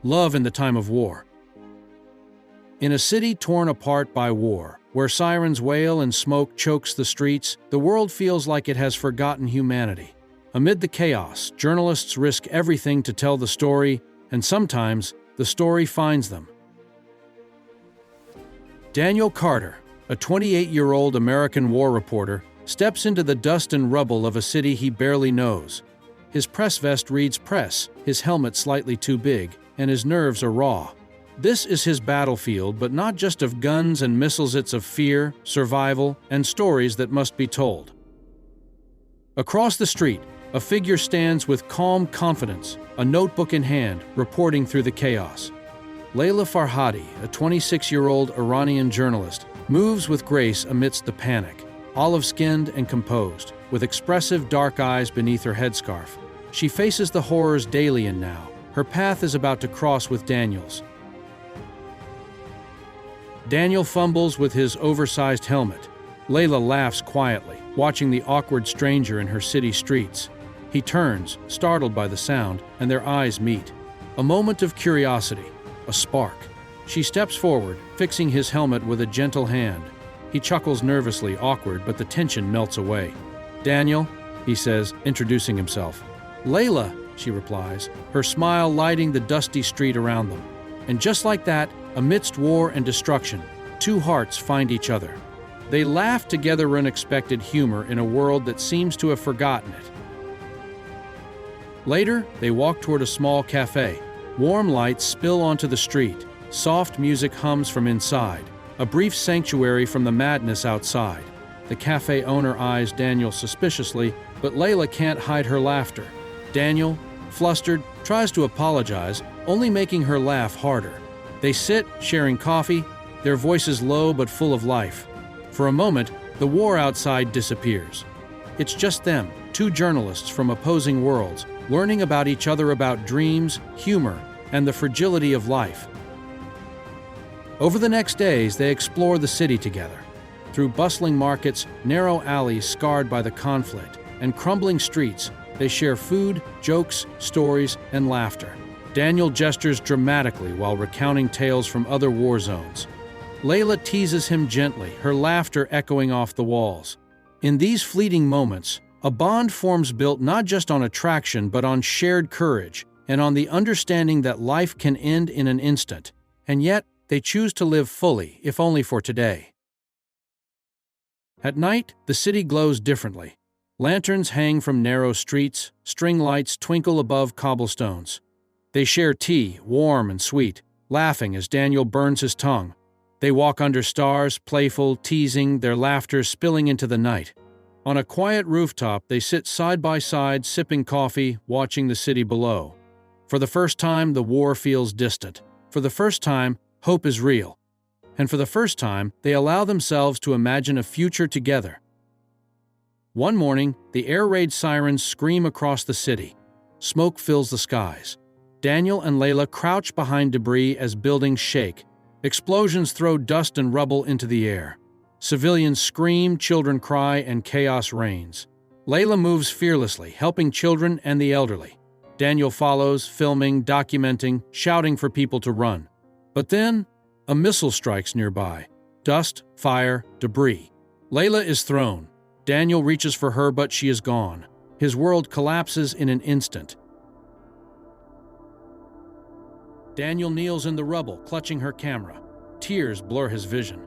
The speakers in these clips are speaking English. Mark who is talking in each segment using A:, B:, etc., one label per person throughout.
A: Love in the time of war. In a city torn apart by war, where sirens wail and smoke chokes the streets, the world feels like it has forgotten humanity. Amid the chaos, journalists risk everything to tell the story, and sometimes the story finds them. Daniel Carter, a 28-year-old American war reporter, steps into the dust and rubble of a city he barely knows. His press vest reads press, his helmet slightly too big, and his nerves are raw. This is his battlefield, but not just of guns and missiles, it's of fear, survival, and stories that must be told. Across the street, a figure stands with calm confidence, a notebook in hand, reporting through the chaos. Leila Farhadi, a 26-year-old Iranian journalist, moves with grace amidst the panic, olive-skinned and composed, with expressive dark eyes beneath her headscarf. She faces the horrors daily, and now her path is about to cross with Daniel's. Daniel fumbles with his oversized helmet. Leila laughs quietly, watching the awkward stranger in her city streets. He turns, startled by the sound, and their eyes meet. A moment of curiosity, a spark. She steps forward, fixing his helmet with a gentle hand. He chuckles nervously, awkward, but the tension melts away. "Daniel," he says, introducing himself. "Leila," she replies, her smile lighting the dusty street around them. And just like that, amidst war and destruction, two hearts find each other. They laugh together, unexpected humor in a world that seems to have forgotten it. Later, they walk toward a small cafe. Warm lights spill onto the street. Soft music hums from inside, a brief sanctuary from the madness outside. The cafe owner eyes Daniel suspiciously, but Leila can't hide her laughter. Daniel, flustered, tries to apologize, only making her laugh harder. They sit, sharing coffee, their voices low but full of life. For a moment, the war outside disappears. It's just them, two journalists from opposing worlds, learning about each other, about dreams, humor, and the fragility of life. Over the next days, they explore the city together. Through bustling markets, narrow alleys scarred by the conflict, and crumbling streets, they share food, jokes, stories, and laughter. Daniel gestures dramatically while recounting tales from other war zones. Leila teases him gently, her laughter echoing off the walls. In these fleeting moments, a bond forms built not just on attraction but on shared courage and on the understanding that life can end in an instant, and yet they choose to live fully, if only for today. At night, the city glows differently. Lanterns hang from narrow streets, string lights twinkle above cobblestones. They share tea, warm and sweet, laughing as Daniel burns his tongue. They walk under stars, playful, teasing, their laughter spilling into the night. On a quiet rooftop, they sit side by side, sipping coffee, watching the city below. For the first time, the war feels distant. For the first time, hope is real. And for the first time, they allow themselves to imagine a future together. One morning, the air raid sirens scream across the city. Smoke fills the skies. Daniel and Leila crouch behind debris as buildings shake. Explosions throw dust and rubble into the air. Civilians scream, children cry, and chaos reigns. Leila moves fearlessly, helping children and the elderly. Daniel follows, filming, documenting, shouting for people to run. But then, a missile strikes nearby. Dust, fire, debris. Leila is thrown. Daniel reaches for her, but she is gone. His world collapses in an instant. Daniel kneels in the rubble, clutching her camera. Tears blur his vision.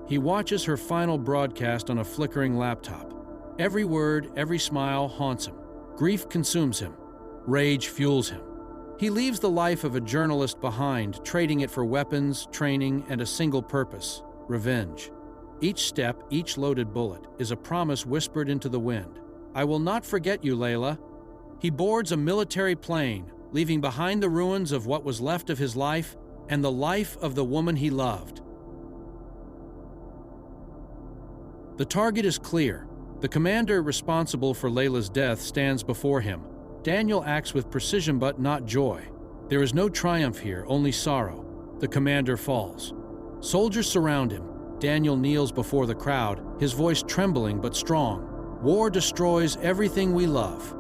A: He watches her final broadcast on a flickering laptop. Every word, every smile haunts him. Grief consumes him. Rage fuels him. He leaves the life of a journalist behind, trading it for weapons, training, and a single purpose: revenge. Each step, each loaded bullet, is a promise whispered into the wind. "I will not forget you, Leila." He boards a military plane, leaving behind the ruins of what was left of his life and the life of the woman he loved. The target is clear. The commander responsible for Leila's death stands before him. Daniel acts with precision but not joy. There is no triumph here, only sorrow. The commander falls. Soldiers surround him. Daniel kneels before the crowd, his voice trembling but strong. "War destroys everything we love.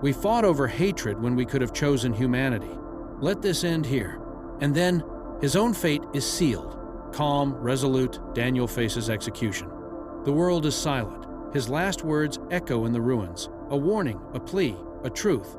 A: We fought over hatred when we could have chosen humanity. Let this end here." And then, his own fate is sealed. Calm, resolute, Daniel faces execution. The world is silent. His last words echo in the ruins. A warning, a plea, a truth.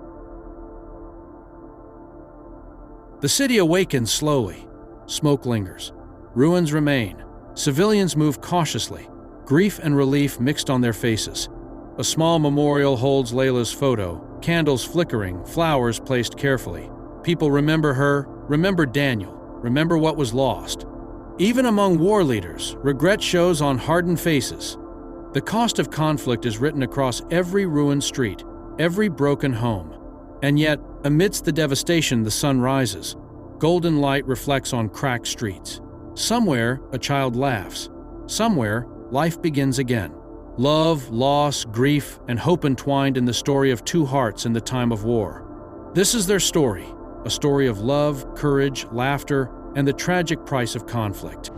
A: The city awakens slowly. Smoke lingers. Ruins remain. Civilians move cautiously. Grief and relief mixed on their faces. A small memorial holds Leila's photo, candles flickering, flowers placed carefully. People remember her, remember Daniel, remember what was lost. Even among war leaders, regret shows on hardened faces. The cost of conflict is written across every ruined street, every broken home. And yet, amidst the devastation, the sun rises. Golden light reflects on cracked streets. Somewhere, a child laughs. Somewhere, life begins again. Love, loss, grief, and hope entwined in the story of two hearts in the time of war. This is their story, a story of love, courage, laughter, and the tragic price of conflict.